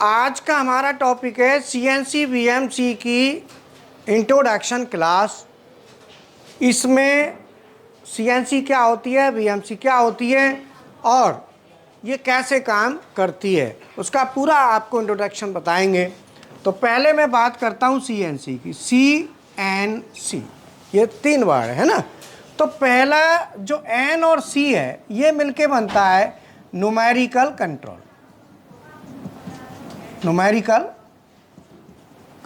आज का हमारा टॉपिक है सीएनसी वीएमसी की इंट्रोडक्शन क्लास। इसमें सीएनसी क्या होती है, वीएमसी क्या होती है और ये कैसे काम करती है, उसका पूरा आपको इंट्रोडक्शन बताएंगे। तो पहले मैं बात करता हूँ सीएनसी की। सीएनसी ये 3 वर्ड है ना। तो पहला जो एन और सी है ये मिलके बनता है न्यूमेरिकल कंट्रोल। Numerical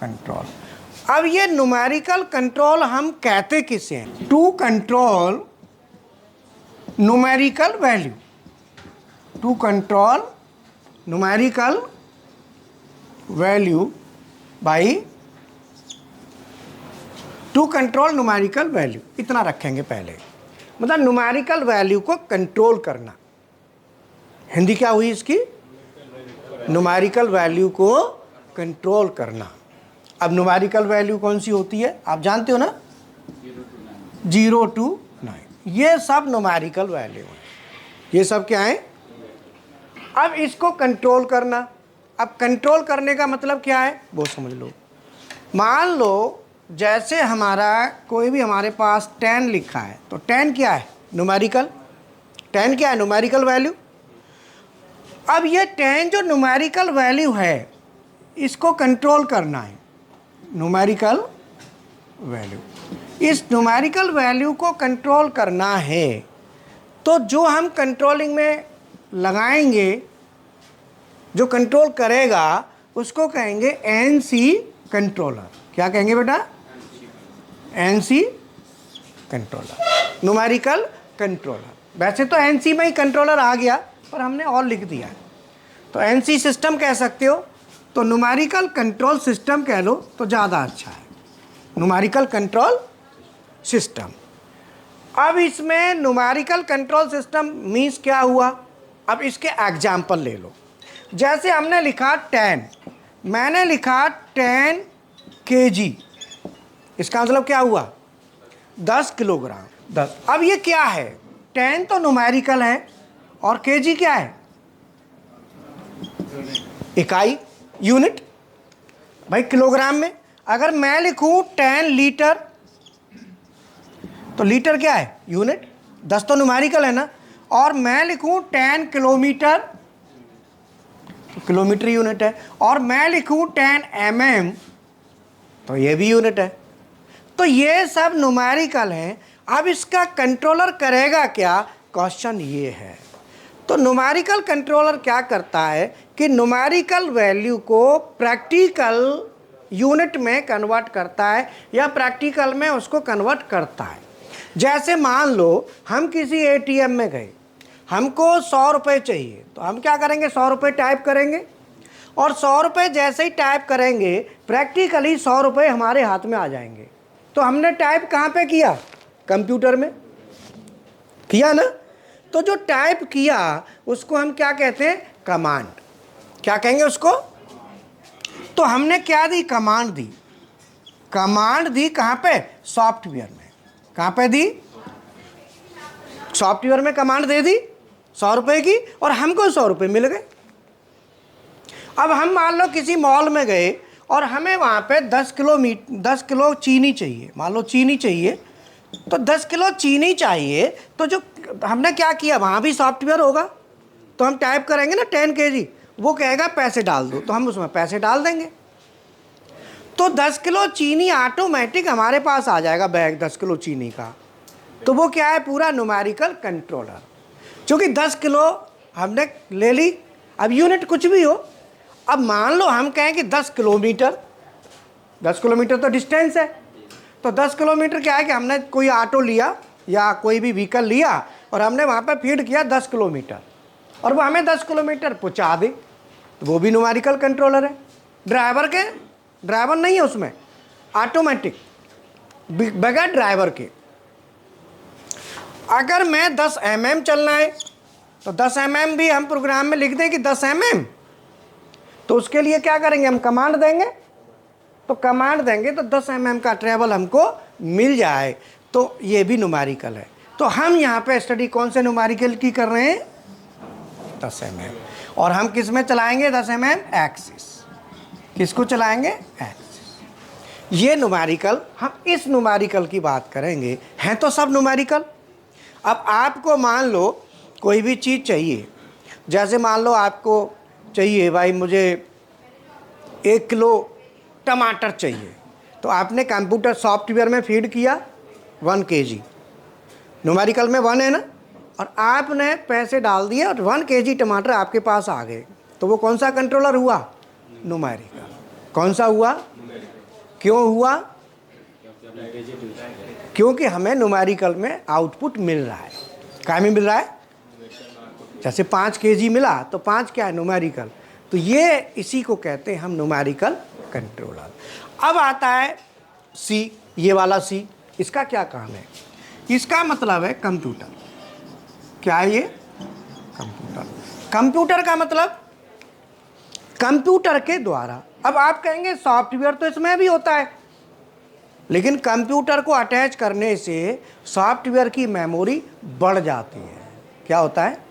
control. अब ये न्यूमेरिकल कंट्रोल हम कहते किसे हैं? To control numerical value. To control numerical value by to control numerical value, इतना रखेंगे पहले। मतलब न्यूमेरिकल वैल्यू को कंट्रोल करना। हिंदी क्या हुई इसकी? न्यूमेरिकल वैल्यू को कंट्रोल करना। अब न्यूमेरिकल वैल्यू कौन सी होती है आप जानते हो ना? 0 to 9। ये सब न्यूमेरिकल वैल्यू है। ये सब क्या है? अब इसको कंट्रोल करना। अब कंट्रोल करने का मतलब क्या है वो समझ लो। मान लो जैसे हमारा कोई भी हमारे पास 10 लिखा है, तो 10 क्या है? न्यूमेरिकल। 10 क्या है? Numerical value. अब ये 10 जो न्यूमेरिकल वैल्यू है इसको कंट्रोल करना है। न्यूमेरिकल वैल्यू, इस न्यूमेरिकल वैल्यू को कंट्रोल करना है। तो जो हम कंट्रोलिंग में लगाएंगे, जो कंट्रोल करेगा उसको कहेंगे एनसी कंट्रोलर। क्या कहेंगे बेटा? NC controller, numerical controller. वैसे तो एनसी में ही कंट्रोलर आ गया पर हमने और लिख दिया है, तो एनसी सिस्टम कह सकते हो। तो न्यूमेरिकल कंट्रोल सिस्टम कह लो तो ज़्यादा अच्छा है। Numerical control system. अब इसमें न्यूमेरिकल कंट्रोल सिस्टम मीन्स क्या हुआ? अब इसके एग्जाम्पल ले लो। जैसे हमने लिखा 10, मैंने लिखा 10 kg, इसका मतलब क्या हुआ? 10 किलोग्राम। 10। अब ये क्या है? 10 तो न्यूमेरिकल है और kg क्या है? इकाई, यूनिट। भाई किलोग्राम में अगर मैं लिखूं 10 लीटर, तो लीटर क्या है? यूनिट। 10 तो न्यूमेरिकल है ना। और मैं लिखूं 10 किलोमीटर, तो किलोमीटर यूनिट है। और मैं लिखूं 10 mm, तो ये भी यूनिट है। तो ये सब न्यूमेरिकल हैं। अब इसका कंट्रोलर करेगा क्या? क्वेश्चन ये है। तो न्यूमेरिकल कंट्रोलर क्या करता है कि न्यूमेरिकल वैल्यू को प्रैक्टिकल यूनिट में कन्वर्ट करता है या प्रैक्टिकल में उसको कन्वर्ट करता है। जैसे मान लो हम किसी एटीएम में गए, हमको 100 रुपये चाहिए, तो हम क्या करेंगे? 100 रुपये टाइप करेंगे और 100 रुपये जैसे ही टाइप करेंगे प्रैक्टिकली 100 रुपये हमारे हाथ में आ जाएंगे। तो हमने टाइप कहाँ पे किया? कंप्यूटर में किया ना। तो जो टाइप किया उसको हम क्या कहते हैं? कमांड। क्या कहेंगे उसको? तो हमने क्या दी? कमांड दी। कमांड दी कहाँ पे? सॉफ्टवेयर में। कहाँ पे दी? सॉफ्टवेयर में कमांड दे दी 100 रुपये की और हमको 100 रुपये मिल गए। अब हम मान लो किसी मॉल में गए और हमें वहाँ पे 10 किलो चीनी चाहिए। मान लो चीनी चाहिए, तो 10 किलो चीनी चाहिए। तो जो हमने क्या किया, वहाँ भी सॉफ्टवेयर होगा, तो हम टाइप करेंगे ना 10 kg, वो कहेगा पैसे डाल दो, तो हम उसमें पैसे डाल देंगे। तो 10 किलो चीनी ऑटोमेटिक हमारे पास आ जाएगा, बैग 10 किलो चीनी का। तो वो क्या है? पूरा न्यूमेरिकल कंट्रोलर। क्योंकि 10 किलो हमने ले ली। अब यूनिट कुछ भी हो। अब मान लो हम कहें कि 10 किलोमीटर, 10 किलोमीटर तो डिस्टेंस है। तो 10 किलोमीटर क्या है कि हमने कोई ऑटो लिया या कोई भी व्हीकल लिया और हमने वहाँ पे फीड किया 10 किलोमीटर और वो हमें 10 किलोमीटर पहुँचा दे, तो वो भी न्यूमेरिकल कंट्रोलर है। ड्राइवर नहीं है उसमें, ऑटोमेटिक, बगैर ड्राइवर के। अगर मैं 10 mm चलना है तो 10 mm भी हम प्रोग्राम में लिख दें कि 10 mm, तो उसके लिए क्या करेंगे? हम कमांड देंगे। तो कमांड देंगे तो 10 mm का ट्रेवल हमको मिल जाए, तो ये भी न्यूमेरिकल है। तो हम यहाँ पे स्टडी कौन से न्यूमेरिकल की कर रहे हैं? 10 mm। और हम किस में चलाएंगे 10 mm एक्सिस, किसको चलाएंगे एक्सिस। ये न्यूमेरिकल, हम इस न्यूमेरिकल की बात करेंगे, हैं तो सब न्यूमेरिकल। अब आपको मान लो कोई भी चीज़ चाहिए, जैसे मान लो आपको चाहिए भाई मुझे 1 किलो टमाटर चाहिए, तो आपने कंप्यूटर सॉफ्टवेयर में फीड किया 1 kg, न्यूमेरिकल में 1 है ना, और आपने पैसे डाल दिए और 1 kg टमाटर आपके पास आ गए, तो वो कौन सा कंट्रोलर हुआ? न्यूमेरिकल। कौन सा हुआ? क्यों हुआ? क्योंकि हमें न्यूमेरिकल में आउटपुट मिल रहा है। क्या में मिल रहा है? जैसे 5 kg मिला तो 5 क्या है? न्यूमेरिकल। तो ये इसी को कहते हैं हम न्यूमेरिकल कंट्रोलर। अब आता है सी, ये वाला सी, इसका क्या काम है? इसका मतलब है कंप्यूटर। क्या है ये? कंप्यूटर। कंप्यूटर का मतलब कंप्यूटर के द्वारा, अब आप कहेंगे सॉफ्टवेयर तो इसमें भी होता है, लेकिन कंप्यूटर को अटैच करने से सॉफ्टवेयर की मेमोरी बढ़ जाती है। क्या होता है?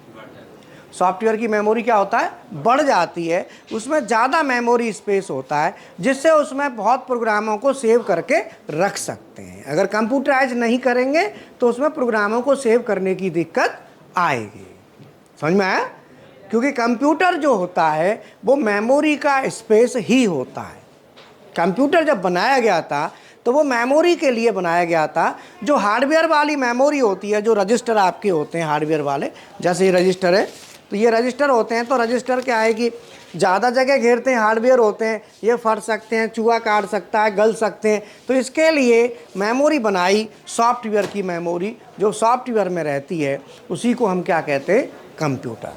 सॉफ्टवेयर की मेमोरी क्या होता है? बढ़ जाती है, उसमें ज़्यादा मेमोरी स्पेस होता है, जिससे उसमें बहुत प्रोग्रामों को सेव करके रख सकते हैं। अगर कंप्यूटराइज नहीं करेंगे तो उसमें प्रोग्रामों को सेव करने की दिक्कत आएगी। समझ में आया? क्योंकि कंप्यूटर जो होता है वो मेमोरी का स्पेस ही होता है। कंप्यूटर जब बनाया गया था तो वो मेमोरी के लिए बनाया गया था। जो हार्डवेयर वाली मेमोरी होती है, जो रजिस्टर आपके होते हैं हार्डवेयर वाले, जैसे ये रजिस्टर है, तो ये रजिस्टर होते हैं, तो रजिस्टर क्या है कि ज़्यादा जगह घेरते हैं, हार्डवेयर होते हैं, ये फट सकते हैं, चूहा काट सकता है, गल सकते हैं, तो इसके लिए मेमोरी बनाई सॉफ्टवेयर की मेमोरी, जो सॉफ्टवेयर में रहती है उसी को हम क्या कहते हैं? कंप्यूटर।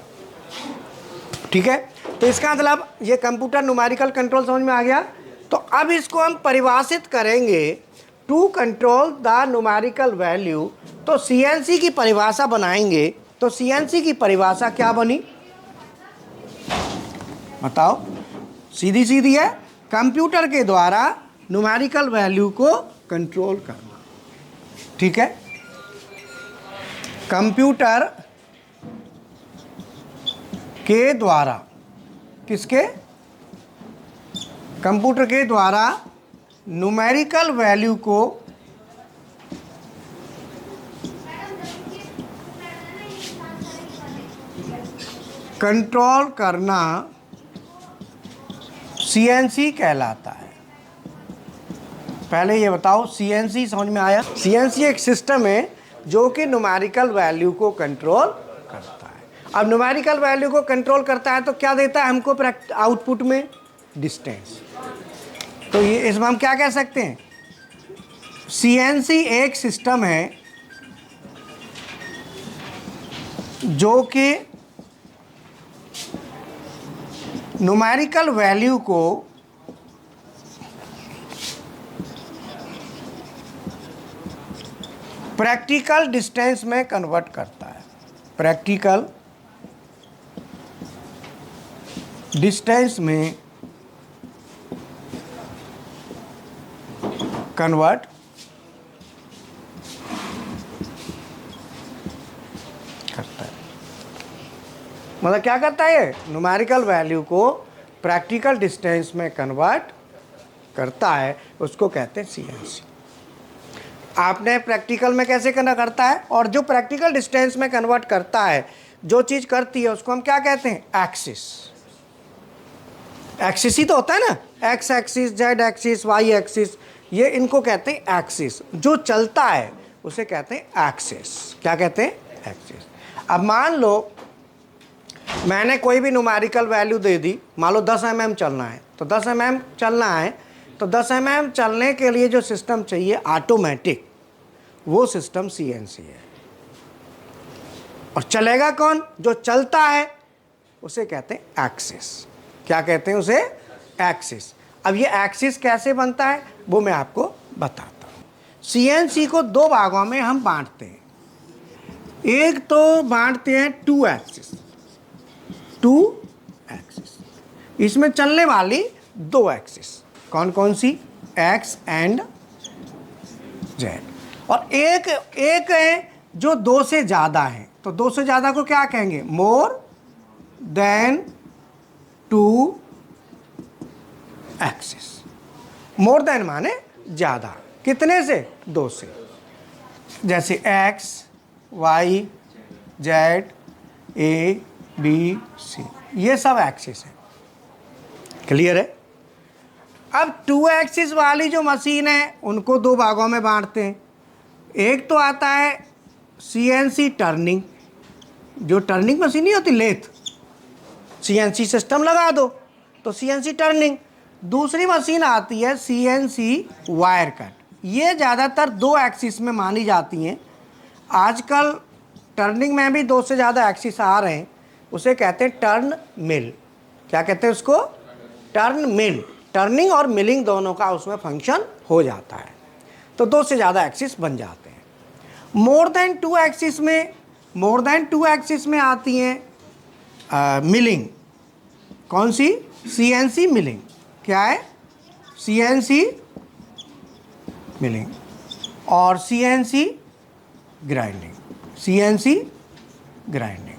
ठीक है, तो इसका मतलब ये कंप्यूटर न्यूमेरिकल कंट्रोल समझ में आ गया। तो अब इसको हम परिभाषित करेंगे to control the numerical value, तो सीएनसी की परिभाषा बनाएंगे। तो सीएनसी की परिभाषा क्या बनी बताओ? सीधी सीधी है, कंप्यूटर के द्वारा न्यूमेरिकल वैल्यू को कंट्रोल करना। ठीक है, कंप्यूटर के द्वारा, किसके? कंप्यूटर के द्वारा न्यूमेरिकल वैल्यू को कंट्रोल करना सीएनसी कहलाता है। पहले ये बताओ सीएनसी समझ में आया? सीएनसी एक सिस्टम है जो कि न्यूमेरिकल वैल्यू को कंट्रोल करता है। अब न्यूमेरिकल वैल्यू को कंट्रोल करता है तो क्या देता है हमको आउटपुट में? डिस्टेंस। तो ये इसमें हम क्या कह सकते हैं? सीएनसी एक सिस्टम है जो कि न्यूमेरिकल वैल्यू को प्रैक्टिकल डिस्टेंस में कन्वर्ट करता है। प्रैक्टिकल डिस्टेंस में कन्वर्ट करता है। मतलब क्या करता है? न्यूमेरिकल वैल्यू को प्रैक्टिकल डिस्टेंस में कन्वर्ट करता है, उसको कहते हैं सीएनसी। आपने प्रैक्टिकल में कैसे करता है, और जो प्रैक्टिकल डिस्टेंस में कन्वर्ट करता है, जो चीज़ करती है उसको हम क्या कहते हैं? एक्सिस। एक्सिस ही तो होता है ना, X axis, Z axis, Y axis, ये इनको कहते हैं एक्सिस। जो चलता है उसे कहते हैं एक्सिस। क्या कहते हैं? एक्सिस। अब मान लो मैंने कोई भी न्यूमेरिकल वैल्यू दे दी, मान लो 10 mm चलना है, तो 10 mm चलना है, तो 10 mm चलने के लिए जो सिस्टम चाहिए ऑटोमेटिक, वो सिस्टम सीएनसी है। और चलेगा कौन? जो चलता है उसे कहते हैं एक्सिस। क्या कहते हैं उसे? एक्सिस। अब ये एक्सिस कैसे बनता है वो मैं आपको बताता हूँ। सीएनसी को 2 भागों में हम बांटते हैं। एक तो बांटते हैं 2 एक्सिस। 2 एक्सिस, इसमें चलने वाली 2 एक्सिस कौन कौन सी? X and Z. और एक है जो 2 से ज़्यादा है, तो 2 से ज़्यादा को क्या कहेंगे? More than 2 axis. More than माने ज़्यादा, कितने से? 2 से। जैसे x, y, z, a, b, c, ये सब एक्सिस है। क्लियर है? अब 2 एक्सिस वाली जो मशीन है उनको 2 भागों में बांटते हैं। एक तो आता है CNC टर्निंग, जो टर्निंग मशीन नहीं होती, लेथ, CNC सिस्टम लगा दो तो CNC टर्निंग। दूसरी मशीन आती है CNC वायर कट। ये ज़्यादातर 2 एक्सिस में मानी जाती हैं। आजकल टर्निंग में भी 2 से ज़्यादा एक्सिस आ रहे हैं, उसे कहते हैं टर्न मिल। क्या कहते हैं उसको? टर्न मिल। टर्निंग और मिलिंग दोनों का उसमें फंक्शन हो जाता है, तो 2 से ज़्यादा एक्सिस बन जाते हैं। मोर देन 2 एक्सिस में आती हैं मिलिंग। कौन सी? CNC milling. क्या है? CNC मिलिंग और CNC ग्राइंडिंग। CNC grinding.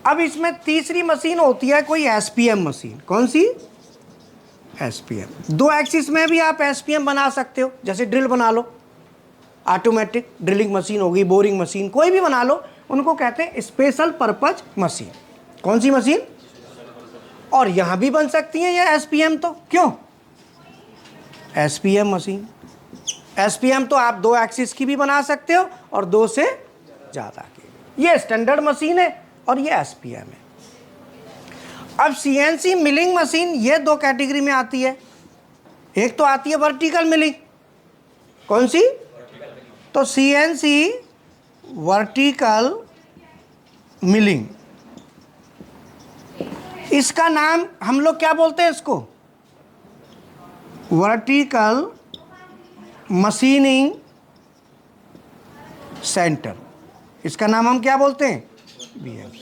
अब इसमें तीसरी मशीन होती है कोई SPM मशीन। कौन सी? SPM। 2 एक्सिस में भी आप SPM बना सकते हो, जैसे ड्रिल बना लो, ऑटोमेटिक ड्रिलिंग मशीन होगी, बोरिंग मशीन, कोई भी बना लो, उनको कहते हैं स्पेशल पर्पज मशीन। कौन सी मशीन? और यहाँ भी बन सकती हैं ये SPM, तो क्यों? SPM machine. SPM तो आप 2 एक्सिस की भी बना सकते हो और 2 से ज़्यादा की। ये स्टैंडर्ड मशीन है और ये SPM है। अब CNC मिलिंग मशीन ये 2 कैटेगरी में आती है। एक तो आती है वर्टिकल मिलिंग। कौन सी? तो CNC वर्टिकल मिलिंग। इसका नाम हम लोग क्या बोलते हैं? इसको वर्टिकल मशीनिंग सेंटर। इसका नाम हम क्या बोलते हैं? BMC।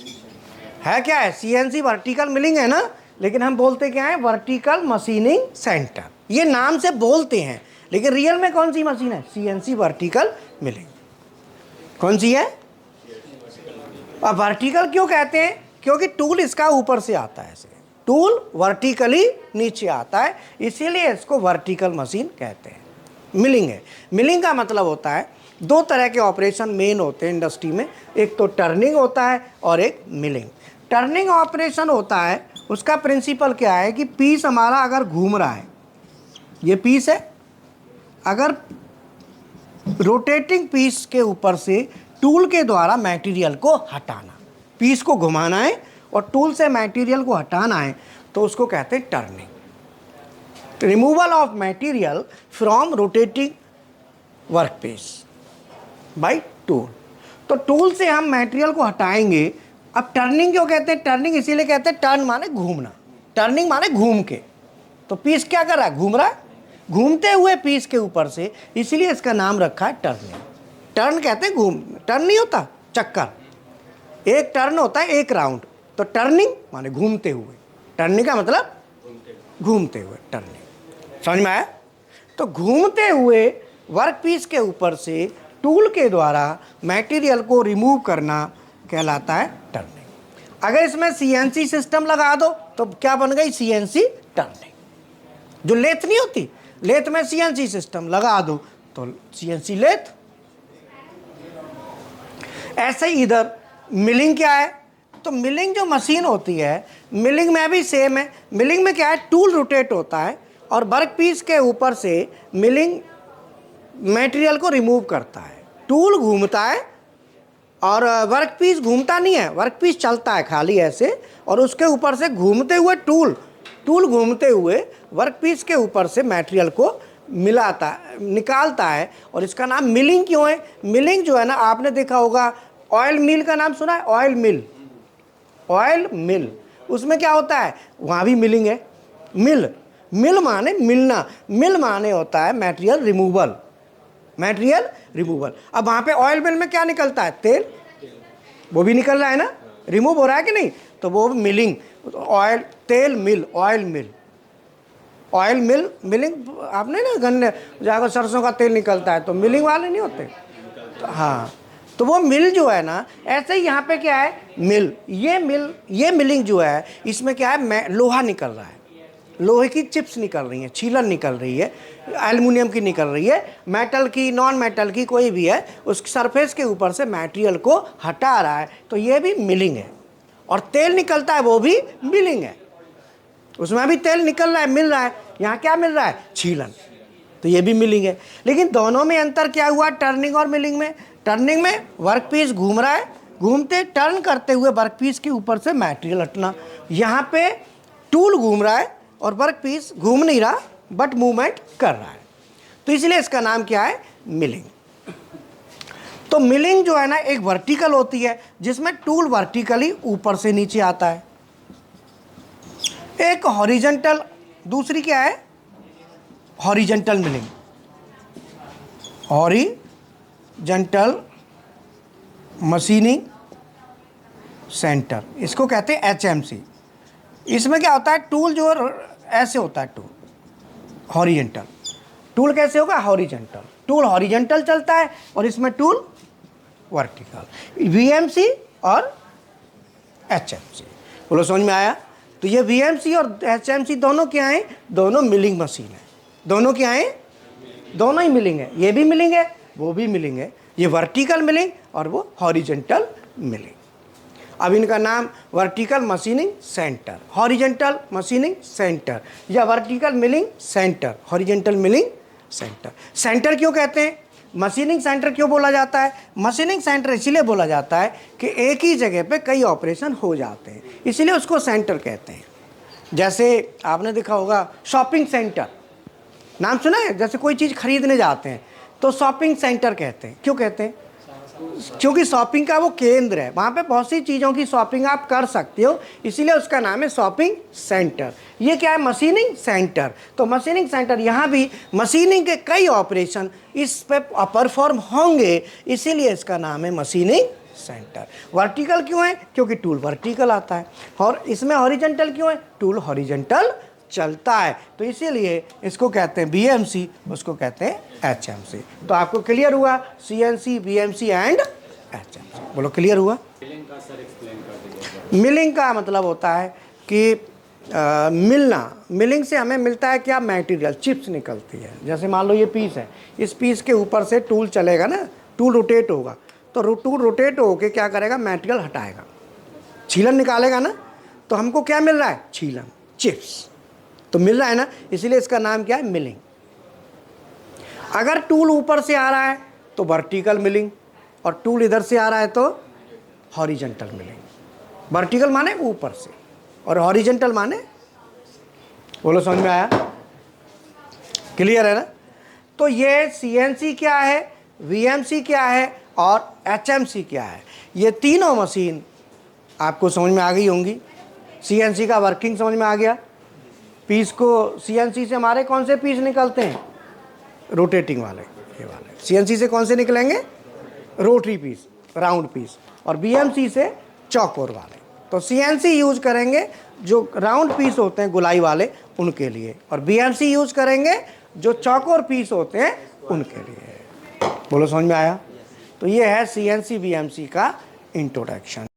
है क्या है? CNC वर्टिकल मिलिंग है ना, लेकिन हम बोलते क्या है? Vertical machining centre. ये नाम से बोलते हैं, लेकिन रियल में कौन सी मशीन है? CNC vertical milling. कौन सी है? अब वर्टिकल क्यों कहते हैं? क्योंकि टूल इसका ऊपर से आता है, ऐसे टूल वर्टिकली नीचे आता है, इसीलिए इसको वर्टिकल मशीन कहते हैं। मिलिंग है। मिलिंग का मतलब होता है 2 तरह के ऑपरेशन मेन होते हैं इंडस्ट्री में, एक तो टर्निंग होता है और एक मिलिंग। टर्निंग ऑपरेशन होता है, उसका प्रिंसिपल क्या है कि पीस हमारा अगर घूम रहा है, ये पीस है, अगर रोटेटिंग पीस के ऊपर से टूल के द्वारा मटेरियल को हटाना, पीस को घुमाना है और टूल से मटेरियल को हटाना है, तो उसको कहते हैं turning. Removal of material from rotating workpiece by tool. तो टूल से हम मटेरियल को हटाएंगे। अब टर्निंग क्यों कहते हैं? टर्निंग इसीलिए कहते हैं, टर्न माने घूमना, टर्निंग माने घूम के। तो पीस क्या कर रहा है? घूम रहा है, घूमते हुए पीस के ऊपर से, इसीलिए इसका नाम रखा है टर्निंग। टर्न कहते हैं घूम, टर्न नहीं होता चक्कर, एक टर्न होता है 1 राउंड। तो टर्निंग माने घूमते हुए, टर्निंग का मतलब घूमते हुए, टर्निंग। समझ में आया? तो घूमते हुए वर्क पीस के ऊपर से टूल के द्वारा मटेरियल को रिमूव करना कहलाता है टर्निंग। अगर इसमें CNC सिस्टम लगा दो तो क्या बन गई? CNC turning. जो लेथ नहीं होती, लेथ में CNC सिस्टम लगा दो तो CNC लेथ। ऐसे ही इधर मिलिंग क्या है? तो मिलिंग जो मशीन होती है, मिलिंग में भी सेम है। मिलिंग में क्या है? टूल रोटेट होता है और वर्क पीस के ऊपर से मिलिंग मटेरियल को रिमूव करता है। टूल घूमता है और वर्क पीस घूमता नहीं है, वर्क पीस चलता है खाली ऐसे, और उसके ऊपर से घूमते हुए टूल घूमते हुए वर्क पीस के ऊपर से मटेरियल को मिलाता, निकालता है। और इसका नाम मिलिंग क्यों है? मिलिंग जो है ना, आपने देखा होगा ऑयल मिल का नाम सुना है? ऑयल मिल, उसमें क्या होता है? वहाँ भी मिलिंग है। मिल माने मिलना, मिल माने होता है मटेरियल रिमूवल, अब वहाँ पे ऑयल मिल में क्या निकलता है? तेल, वो भी निकल रहा है ना, रिमूव हो रहा है कि नहीं? तो वो मिलिंग, ऑयल तेल मिल, ऑयल मिल मिलिंग। आपने ना गन्ने जाकर सरसों का तेल निकलता है तो मिलिंग वाले नहीं होते? तो हाँ, तो वो मिल जो है ना, ऐसे ही यहाँ पे क्या है, मिल, ये मिलिंग जो है, इसमें क्या है, लोहा निकल रहा है, लोहे की चिप्स निकल रही हैं, छीलन निकल रही है, एल्युमिनियम की निकल रही है, मेटल की, नॉन मेटल की, कोई भी है, उस सरफेस के ऊपर से मटेरियल को हटा रहा है, तो ये भी मिलिंग है। और तेल निकलता है, वो भी मिलिंग है, उसमें भी तेल निकल रहा है, मिल रहा है। यहाँ क्या मिल रहा है, छीलन, तो ये भी मिलिंग है। लेकिन दोनों में अंतर क्या हुआ, टर्निंग और मिलिंग में? टर्निंग में वर्क पीस घूम रहा है, घूमते टर्न करते हुए वर्क पीस के ऊपर से मटेरियल हटना। यहाँ पे टूल घूम रहा है और वर्क पीस घूम नहीं रहा, बट मूवमेंट कर रहा है, तो इसलिए इसका नाम क्या है, मिलिंग। तो मिलिंग जो है ना, एक वर्टिकल होती है जिसमें टूल वर्टिकली ऊपर से नीचे आता है, एक हॉरिजॉन्टल, दूसरी क्या है, horizontal milling, horizontal machining centre, इसको कहते हैं HMC। इसमें क्या होता है, टूल जो ऐसे होता है, टूल हॉरिजॉन्टल, टूल कैसे होगा, हॉरिजॉन्टल, टूल हॉरिजॉन्टल चलता है और इसमें टूल वर्टिकल, VMC और HMC। बोलो समझ में आया? तो ये VMC और HMC दोनों क्या हैं, दोनों मिलिंग मशीन है, दोनों क्या हैं, दोनों ही मिलिंग है, ये भी मिलिंग है, वो भी मिलिंग है, ये वर्टिकल मिलिंग और वो हॉरिजॉन्टल मिलिंग। अब इनका नाम vertical machining centre, horizontal machining centre, या vertical milling centre, horizontal milling centre. Centre क्यों कहते हैं, मशीनिंग सेंटर क्यों बोला जाता है? मशीनिंग सेंटर इसलिए बोला जाता है कि एक ही जगह पे कई ऑपरेशन हो जाते हैं, इसलिए उसको सेंटर कहते हैं। जैसे आपने देखा होगा शॉपिंग सेंटर, नाम सुना है? जैसे कोई चीज़ खरीदने जाते हैं तो शॉपिंग सेंटर कहते हैं। क्यों कहते हैं? क्योंकि शॉपिंग का वो केंद्र है, वहाँ पे बहुत सी चीज़ों की शॉपिंग आप कर सकते हो, इसीलिए उसका नाम है शॉपिंग सेंटर। ये क्या है? Machining centre. तो मशीनिंग सेंटर, यहाँ भी मशीनिंग के कई ऑपरेशन इस पे परफॉर्म होंगे, इसीलिए इसका नाम है मशीनिंग सेंटर। वर्टिकल क्यों है? क्योंकि टूल वर्टिकल आता है, और इसमें हॉरिजॉन्टल क्यों है? टूल हॉरिजॉन्टल चलता है, तो इसीलिए इसको कहते हैं BMC, उसको कहते हैं HMC। तो आपको क्लियर हुआ CNC, BMC एंड HMC। बोलो क्लियर हुआ? मिलिंग का सर एक्सप्लेन कर दीजिए। मिलिंग का मतलब होता है कि मिलना, मिलिंग से हमें मिलता है क्या? मटेरियल, चिप्स निकलती है। जैसे मान लो ये पीस है, इस पीस के ऊपर से टूल चलेगा ना, टूल रोटेट होगा, तो टूल रोटेट होके क्या करेगा? मटेरियल हटाएगा, छीलन निकालेगा ना, तो हमको क्या मिल रहा है? छीलन, चिप्स तो मिल रहा है ना, इसीलिए इसका नाम क्या है? मिलिंग। अगर टूल ऊपर से आ रहा है तो वर्टिकल मिलिंग, और टूल इधर से आ रहा है तो हॉरिजॉन्टल मिलिंग। वर्टिकल माने ऊपर से और हॉरिजॉन्टल माने, बोलो समझ में आया? क्लियर है ना? तो ये CNC क्या है, VMC क्या है और HMC क्या है, ये तीनों मशीन आपको समझ में आ गई होंगी। CNC का वर्किंग समझ में आ गया। पीस को CNC से हमारे कौन से पीस निकलते हैं? रोटेटिंग वाले, ये वाले। CNC से कौन से निकलेंगे? Rotary piece, round piece. और BMC से चौकोर वाले। तो CNC यूज करेंगे जो राउंड पीस होते हैं गुलाई वाले, उनके लिए, और BMC यूज करेंगे जो चौकोर पीस होते हैं उनके लिए। बोलो समझ में आया? तो ये है CNC BMC का इंट्रोडक्शन।